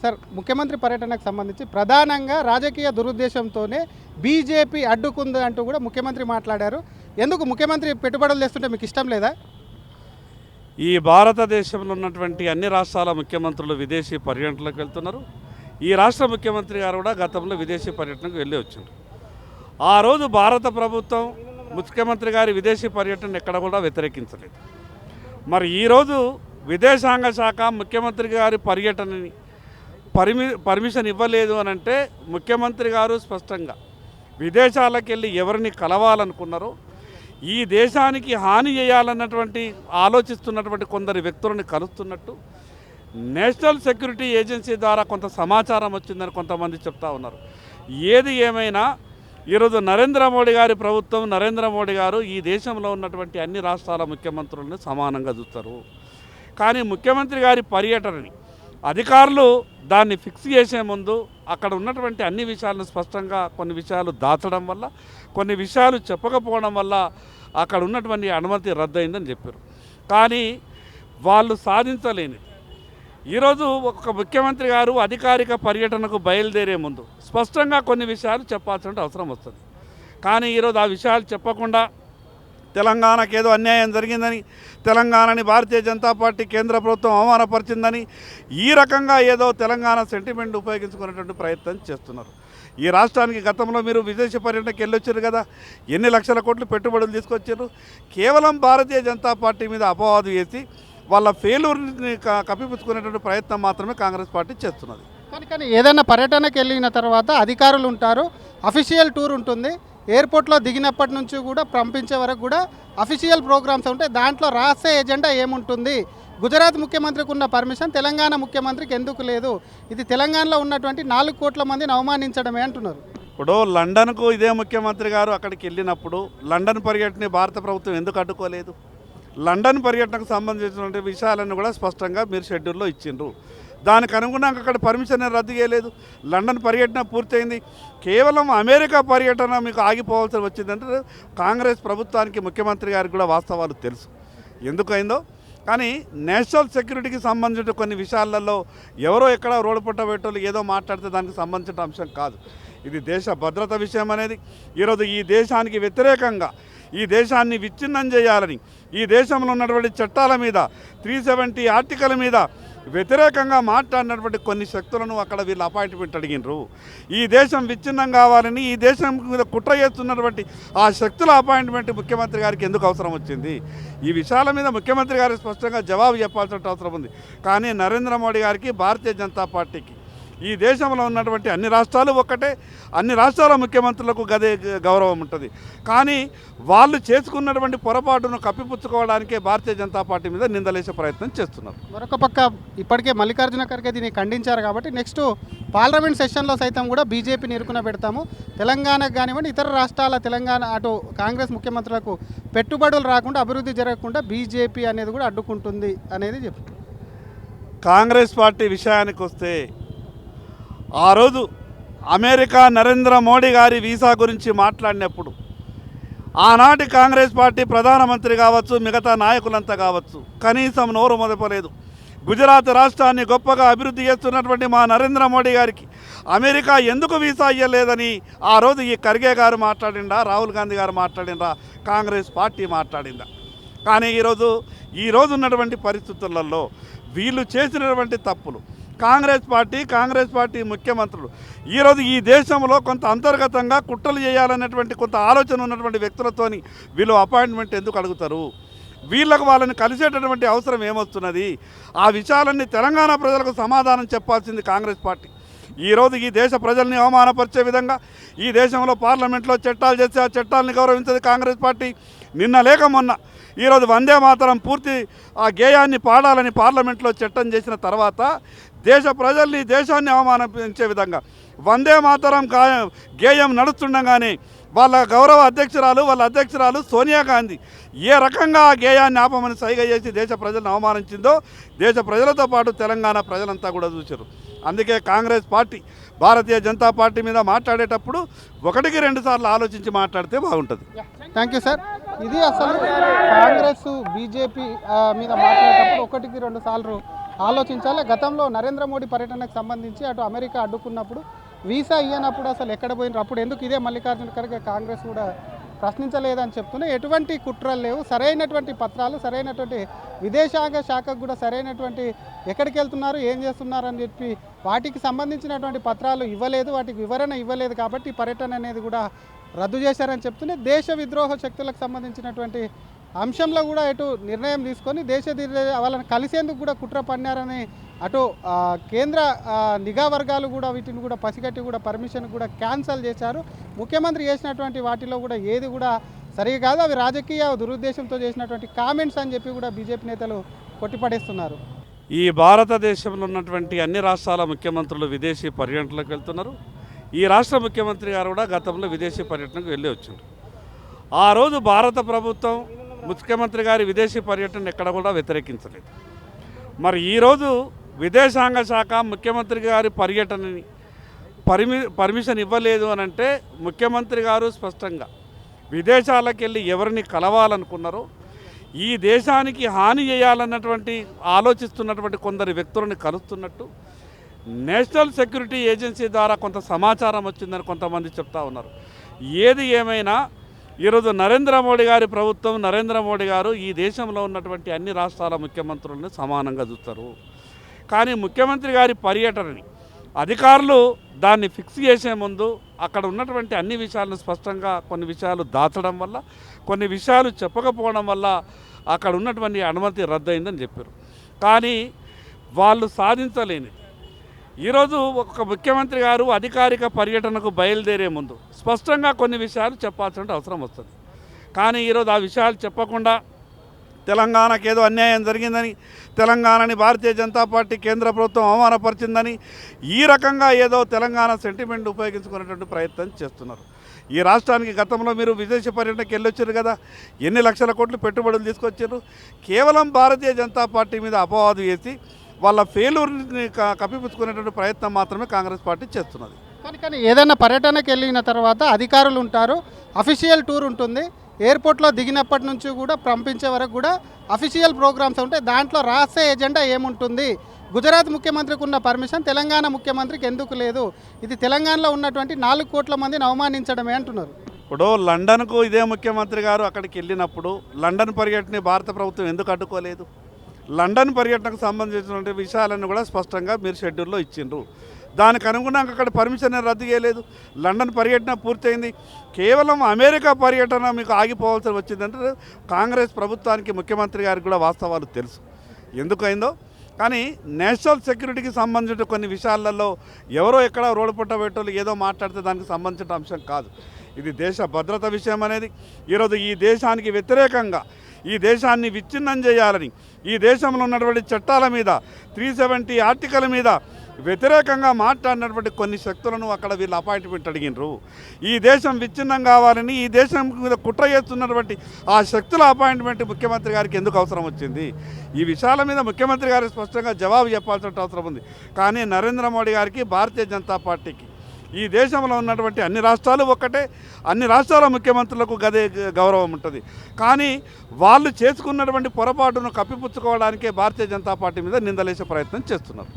Sir ముఖ్యమంత్రి పర్యటనకు సంబంధించి ప్రధానంగా రాజకీయ దురుద్దేశంతోనే బీజేపీ అడ్డుకుంది అంటూ కూడా ముఖ్యమంత్రి మాట్లాడారు. ఎందుకు ముఖ్యమంత్రి పెట్టుబడులు తెస్తుంటే మీకు ఇష్టం లేదా? ఈ భారతదేశంలో ఉన్నటువంటి అన్ని రాష్ట్రాల ముఖ్యమంత్రులు విదేశీ పర్యటనలకు వెళ్తున్నారు. ఈ రాష్ట్ర ముఖ్యమంత్రి గారు కూడా గతంలో విదేశీ పర్యటనకు వెళ్ళి వచ్చారు. ఆ రోజు భారత ప్రభుత్వం ముఖ్యమంత్రి గారి విదేశీ పర్యటన ఎక్కడ కూడా వ్యతిరేకించలేదు. మరి ఈరోజు విదేశాంగ శాఖ ముఖ్యమంత్రి గారి పర్యటనని పర్మిషన్ ఇవ్వలేదు అని అంటే ముఖ్యమంత్రి గారు స్పష్టంగా విదేశాలకు వెళ్ళి ఎవరిని కలవాలనుకున్నారో, ఈ దేశానికి హాని చేయాలన్నటువంటి ఆలోచిస్తున్నటువంటి కొందరు వ్యక్తులను కలుస్తున్నట్టు నేషనల్ సెక్యూరిటీ ఏజెన్సీ ద్వారా కొంత సమాచారం వచ్చిందని కొంతమంది చెప్తా ఉన్నారు. ఏది ఏమైనా ఈరోజు నరేంద్ర మోడీ గారి ప్రభుత్వం, నరేంద్ర మోడీ గారు ఈ దేశంలో ఉన్నటువంటి అన్ని రాష్ట్రాల ముఖ్యమంత్రులను సమానంగా చూస్తారు. కానీ ముఖ్యమంత్రి గారి పర్యటనని అధికారులు దాన్ని ఫిక్స్ చేసే ముందు అక్కడ ఉన్నటువంటి అన్ని విషయాలను స్పష్టంగా కొన్ని విషయాలు దాచడం వల్ల, కొన్ని విషయాలు చెప్పకపోవడం వల్ల అక్కడ ఉన్నటువంటి అనుమతి రద్దయిందని చెప్పారు. కానీ వాళ్ళు సాధించలేని ఈరోజు ఒక ముఖ్యమంత్రి గారు అధికారిక పర్యటనకు బయలుదేరే ముందు స్పష్టంగా కొన్ని విషయాలు చెప్పాల్సిన అవసరం వస్తుంది. కానీ ఈరోజు ఆ విషయాలు చెప్పకుండా తెలంగాణకు ఏదో అన్యాయం జరిగిందని, తెలంగాణని భారతీయ జనతా పార్టీ కేంద్ర ప్రభుత్వం అవమానపరిచిందని ఈ రకంగా ఏదో తెలంగాణ సెంటిమెంట్ ఉపయోగించుకునేటువంటి ప్రయత్నం చేస్తున్నారు. ఈ రాష్ట్రానికి గతంలో మీరు విదేశీ పర్యటనకి వెళ్ళొచ్చారు కదా, ఎన్ని లక్షల కోట్లు పెట్టుబడులు తీసుకొచ్చారు. కేవలం భారతీయ జనతా పార్టీ మీద అపవాదు వేసి వాళ్ళ ఫెయిల్యూర్ని కప్పిపుచ్చుకునేటువంటి ప్రయత్నం మాత్రమే కాంగ్రెస్ పార్టీ చేస్తున్నది. కానీ ఏదైనా పర్యటనకు వెళ్ళిన తర్వాత అధికారులు ఉంటారు, అఫీషియల్ టూర్ ఉంటుంది, ఎయిర్పోర్ట్లో దిగినప్పటి నుంచి కూడా పంపించే వరకు కూడా అఫీషియల్ ప్రోగ్రామ్స్ ఉంటాయి. దాంట్లో రాసే ఎజెండా ఏముంటుంది? గుజరాత్ ముఖ్యమంత్రికి ఉన్న పర్మిషన్ తెలంగాణ ముఖ్యమంత్రికి ఎందుకు లేదు? ఇది తెలంగాణలో ఉన్నటువంటి 4 కోట్ల మందిని అవమానించడమే అంటున్నారు. ఇప్పుడు లండన్కు ఇదే ముఖ్యమంత్రి గారు అక్కడికి వెళ్ళినప్పుడు లండన్ పర్యటన భారత ప్రభుత్వం ఎందుకు అడ్డుకోలేదు? లండన్ పర్యటనకు సంబంధించినటువంటి విషయాలను కూడా స్పష్టంగా మీరు షెడ్యూల్లో ఇచ్చిండ్రు. దానికి అనుగుణంగా అక్కడ పర్మిషన్ రద్దు చేయలేదు. లండన్ పర్యటన పూర్తయింది. కేవలం అమెరికా పర్యటన మీకు ఆగిపోవాల్సి వచ్చిందంటే కాంగ్రెస్ ప్రభుత్వానికి, ముఖ్యమంత్రి గారికి కూడా వాస్తవాలు తెలుసు ఎందుకైందో. కానీ నేషనల్ సెక్యూరిటీకి సంబంధించిన కొన్ని విషయాలలో ఎవరో ఎక్కడ రోడ్డు పుట్ట పెట్టోళ్ళు ఏదో మాట్లాడితే దానికి సంబంధించిన అంశం కాదు. ఇది దేశ భద్రత విషయం అనేది. ఈరోజు ఈ దేశానికి వ్యతిరేకంగా, ఈ దేశాన్ని విచ్ఛిన్నం చేయాలని, ఈ దేశంలో ఉన్నటువంటి చట్టాల మీద 370 ఆర్టికల్ మీద వ్యతిరేకంగా మాట్లాడినటువంటి కొన్ని శక్తులను అక్కడ వీళ్ళు అపాయింట్మెంట్ అడిగినరు. ఈ దేశం విచ్ఛిన్నం కావాలని, ఈ దేశం మీద కుట్ర చేస్తున్నటువంటి ఆ శక్తుల అపాయింట్మెంట్ ముఖ్యమంత్రి గారికి ఎందుకు అవసరం వచ్చింది? ఈ విషయాల మీద ముఖ్యమంత్రి గారికి స్పష్టంగా జవాబు చెప్పాల్సిన అవసరం ఉంది. కానీ నరేంద్ర మోడీ గారికి, భారతీయ జనతా పార్టీకి ఈ దేశంలో ఉన్నటువంటి అన్ని రాష్ట్రాలు ఒక్కటే, అన్ని రాష్ట్రాల ముఖ్యమంత్రులకు గదే గౌరవం ఉంటుంది. కానీ వాళ్ళు చేసుకున్నటువంటి పొరపాటును కప్పిపుచ్చుకోవడానికే భారతీయ జనతా పార్టీ మీద నిందలేసే ప్రయత్నం చేస్తున్నారు. మరొక పక్క ఇప్పటికే మల్లికార్జున ఖర్గే దీన్ని ఖండించారు కాబట్టి నెక్స్ట్ పార్లమెంట్ సెషన్లో సైతం కూడా బీజేపీని ఇరుకున పెడతాము, తెలంగాణకు కానివ్వండి ఇతర రాష్ట్రాల తెలంగాణ అటు కాంగ్రెస్ ముఖ్యమంత్రులకు పెట్టుబడులు రాకుండా, అభివృద్ధి జరగకుండా బీజేపీ అనేది కూడా అడ్డుకుంటుంది అనేది చెప్తుంది. కాంగ్రెస్ పార్టీ విషయానికి వస్తే ఆ రోజు అమెరికా నరేంద్ర మోడీ గారి వీసా గురించి మాట్లాడినప్పుడు ఆనాటి కాంగ్రెస్ పార్టీ ప్రధానమంత్రి కావచ్చు, మిగతా నాయకులంతా కావచ్చు, కనీసం నోరు మొదపలేదు. గుజరాత్ రాష్ట్రాన్ని గొప్పగా అభివృద్ధి చేస్తున్నటువంటి మా నరేంద్ర మోడీ గారికి అమెరికా ఎందుకు వీసా ఇవ్వలేదని ఆ రోజు ఈ ఖర్గే గారు మాట్లాడిండా, రాహుల్ గాంధీ గారు మాట్లాడిండా, కాంగ్రెస్ పార్టీ మాట్లాడిందా? కానీ ఈరోజు ఉన్నటువంటి పరిస్థితులలో వీళ్ళు చేసినటువంటి తప్పులు, కాంగ్రెస్ పార్టీ ముఖ్యమంత్రులు ఈరోజు ఈ దేశంలో కొంత అంతర్గతంగా కుట్రలు చేయాలనేటువంటి కొంత ఆలోచన ఉన్నటువంటి వ్యక్తులతోని వీళ్ళు అపాయింట్మెంట్ ఎందుకు అడుగుతారు? వీళ్ళకు వాళ్ళని కలిసేటటువంటి అవసరం ఏమొస్తున్నది? ఆ విషయాలన్నీ తెలంగాణ ప్రజలకు సమాధానం చెప్పాల్సింది కాంగ్రెస్ పార్టీ. ఈరోజు ఈ దేశ ప్రజల్ని అవమానపరిచే విధంగా ఈ దేశంలో పార్లమెంట్లో చట్టాలు చేసి ఆ చట్టాలని గౌరవించేది కాంగ్రెస్ పార్టీ. నిన్న లేక మొన్న ఈరోజు వందే మాతరం పూర్తి ఆ గేయాన్ని పాడాలని పార్లమెంట్లో చట్టం చేసిన తర్వాత దేశ ప్రజల్ని, దేశాన్ని అవమానించే విధంగా వందే మాతరం గేయం నడుస్తుండగానే వాళ్ళ గౌరవ అధ్యక్షురాలు సోనియా గాంధీ ఏ రకంగా ఆ గేయాన్ని ఆపమని సైగ చేసి దేశ ప్రజలను అవమానించిందో దేశ ప్రజలతో పాటు తెలంగాణ ప్రజలంతా కూడా చూశారు. అందుకే కాంగ్రెస్ పార్టీ, భారతీయ జనతా పార్టీ మీద మాట్లాడేటప్పుడు 1కి 2 సార్లు ఆలోచించి మాట్లాడితే బాగుంటుంది. Thank you sir. ఇది అసలు కాంగ్రెస్ బీజేపీ మీద మాట్లాడేటప్పుడు 1కి 2 సార్లు ఆలోచించాలి. గతంలో నరేంద్ర మోడీ పర్యటనకు సంబంధించి అటు అమెరికా అడ్డుకున్నప్పుడు వీసా ఇయ్యనప్పుడు అసలు ఎక్కడ పోయినారు, అప్పుడు ఎందుకు ఇదే మల్లికార్జున ఖర్గే కాంగ్రెస్ కూడా ప్రశ్నించలేదని చెప్తూనే ఎటువంటి కుట్రలు లేవు, సరైనటువంటి పత్రాలు, సరైనటువంటి విదేశాంగ శాఖకు కూడా సరైనటువంటి ఎక్కడికి వెళ్తున్నారు, ఏం చేస్తున్నారు అని చెప్పి వాటికి సంబంధించినటువంటి పత్రాలు ఇవ్వలేదు, వాటికి వివరణ ఇవ్వలేదు. కాబట్టి పర్యటన అనేది కూడా రద్దు చేశారని చెప్తూనే దేశ విద్రోహ శక్తులకు సంబంధించినటువంటి అంశంలో కూడా ఇటు నిర్ణయం తీసుకొని వాళ్ళని కలిసేందుకు కూడా కుట్ర పన్నారని అటు కేంద్ర నిఘా వర్గాలు కూడా వీటిని కూడా పసిగట్టి కూడా పర్మిషన్ కూడా క్యాన్సల్ చేశారు. ముఖ్యమంత్రి చేసినటువంటి వాటిలో కూడా ఏది కూడా సరిగా కాదు, అవి రాజకీయ దురుద్దేశంతో చేసినటువంటి కామెంట్స్ అని చెప్పి కూడా బీజేపీ నేతలు కొట్టిపడేస్తున్నారు. ఈ భారతదేశంలో ఉన్నటువంటి అన్ని రాష్ట్రాల ముఖ్యమంత్రులు విదేశీ పర్యటనలకు వెళ్తున్నారు. ఈ రాష్ట్ర ముఖ్యమంత్రి గారు కూడా గతంలో విదేశీ పర్యటనకు వెళ్ళి వచ్చారు. ఆ రోజు భారత ప్రభుత్వం ముఖ్యమంత్రి గారి విదేశీ పర్యటన ఎక్కడ కూడా వ్యతిరేకించలేదు. మరి ఈరోజు విదేశాంగ శాఖ ముఖ్యమంత్రి గారి పర్యటనని పర్మిషన్ ఇవ్వలేదు అని అంటే ముఖ్యమంత్రి గారు స్పష్టంగా విదేశాలకు వెళ్ళి ఎవరిని కలవాలనుకున్నారో, ఈ దేశానికి హాని చేయాలన్నటువంటి ఆలోచిస్తున్నటువంటి కొందరు వ్యక్తులను కలుస్తున్నట్టు నేషనల్ సెక్యూరిటీ ఏజెన్సీ ద్వారా కొంత సమాచారం వచ్చిందని కొంతమంది చెప్తా ఉన్నారు. ఏది ఏమైనా ఈరోజు నరేంద్ర మోడీ గారి ప్రభుత్వం, నరేంద్ర మోడీ గారు ఈ దేశంలో ఉన్నటువంటి అన్ని రాష్ట్రాల ముఖ్యమంత్రులను సమానంగా చూస్తారు. కానీ ముఖ్యమంత్రి గారి పర్యటనని అధికారులు దాన్ని ఫిక్స్ చేసే ముందు అక్కడ ఉన్నటువంటి అన్ని విషయాలను స్పష్టంగా కొన్ని విషయాలు దాచడం వల్ల, కొన్ని విషయాలు చెప్పకపోవడం వల్ల అక్కడ ఉన్నటువంటి అనుమతి రద్దయిందని చెప్పారు. కానీ వాళ్ళు సాధించలేని ఈరోజు ఒక ముఖ్యమంత్రి గారు అధికారిక పర్యటనకు బయలుదేరే ముందు స్పష్టంగా కొన్ని విషయాలు చెప్పాల్సిన అవసరం వస్తుంది. కానీ ఈరోజు ఆ విషయాలు చెప్పకుండా తెలంగాణకు ఏదో అన్యాయం జరిగిందని, తెలంగాణని భారతీయ జనతా పార్టీ కేంద్ర ప్రభుత్వం అవమానపరిచిందని ఈ రకంగా ఏదో తెలంగాణ సెంటిమెంట్ ఉపయోగించుకునేటువంటి ప్రయత్నం చేస్తున్నారు. ఈ రాష్ట్రానికి గతంలో మీరు విదేశీ పర్యటనకి వెళ్ళొచ్చారు కదా, ఎన్ని లక్షల కోట్లు పెట్టుబడులు తీసుకొచ్చారు. కేవలం భారతీయ జనతా పార్టీ మీద అపవాదు వేసి వాళ్ళ ఫెయిల్యూర్ని కప్పిపుచ్చుకునేటువంటి ప్రయత్నం మాత్రమే కాంగ్రెస్ పార్టీ చేస్తున్నది. కానీ ఏదైనా పర్యటనకు వెళ్ళిన తర్వాత అధికారులు ఉంటారు, అఫీషియల్ టూర్ ఉంటుంది, ఎయిర్పోర్ట్లో దిగినప్పటి నుంచి కూడా పంపించే వరకు కూడా అఫీషియల్ ప్రోగ్రామ్స్ ఉంటాయి. దాంట్లో రాసే ఎజెండా ఏముంటుంది, గుజరాత్ ముఖ్యమంత్రికి ఉన్న పర్మిషన్ తెలంగాణ ముఖ్యమంత్రికి ఎందుకు లేదు, ఇది తెలంగాణలో ఉన్నటువంటి 4 కోట్ల మందిని అవమానించడమే అంటున్నారు. ఇప్పుడు లండన్కు ఇదే ముఖ్యమంత్రి గారు అక్కడికి వెళ్ళినప్పుడు లండన్ పర్యటన భారత ప్రభుత్వం ఎందుకు అడ్డుకోలేదు? లండన్ పర్యటనకు సంబంధించినటువంటి విషయాలను కూడా స్పష్టంగా మీరు షెడ్యూల్లో ఇచ్చిండ్రు. దానికి అనుగుణంగా అక్కడ పర్మిషన్ రద్దు చేయలేదు. లండన్ పర్యటన పూర్తయింది. కేవలం అమెరికా పర్యటన మీకు ఆగిపోవాల్సి వచ్చిందంటే కాంగ్రెస్ ప్రభుత్వానికి, ముఖ్యమంత్రి గారికి కూడా వాస్తవాలు తెలుసు ఎందుకు అయిందో. కానీ నేషనల్ సెక్యూరిటీకి సంబంధించిన కొన్ని విషయాలలో ఎవరో ఎక్కడ రోడ్డు పుట్ట పెట్టోళ్ళు ఏదో మాట్లాడితే దానికి సంబంధించిన అంశం కాదు. ఇది దేశ భద్రత విషయం అనేది. ఈరోజు ఈ దేశానికి వ్యతిరేకంగా, ఈ దేశాన్ని విచ్ఛిన్నం చేయాలని, ఈ దేశంలో ఉన్నటువంటి చట్టాల మీద 370 ఆర్టికల్ మీద వ్యతిరేకంగా మాట్లాడినటువంటి కొన్ని శక్తులను అక్కడ వీళ్ళు అపాయింట్మెంట్ అడిగినరు. ఈ దేశం విచ్ఛిన్నం కావాలని, ఈ దేశం మీద కుట్ర చేస్తున్నటువంటి ఆ శక్తుల అపాయింట్మెంట్ ముఖ్యమంత్రి గారికి ఎందుకు అవసరం వచ్చింది? ఈ విషయాల మీద ముఖ్యమంత్రి గారికి స్పష్టంగా జవాబు చెప్పాల్సిన అవసరం ఉంది. కానీ నరేంద్ర మోడీ గారికి, భారతీయ జనతా పార్టీకి ఈ దేశంలో ఉన్నటువంటి అన్ని రాష్ట్రాలు ఒక్కటే, అన్ని రాష్ట్రాల ముఖ్యమంత్రులకు గదే గౌరవం ఉంటుంది. కానీ వాళ్ళు చేసుకున్నటువంటి పొరపాటును కప్పిపుచ్చుకోవడానికే భారతీయ జనతా పార్టీ మీద నిందలేసే ప్రయత్నం చేస్తున్నారు.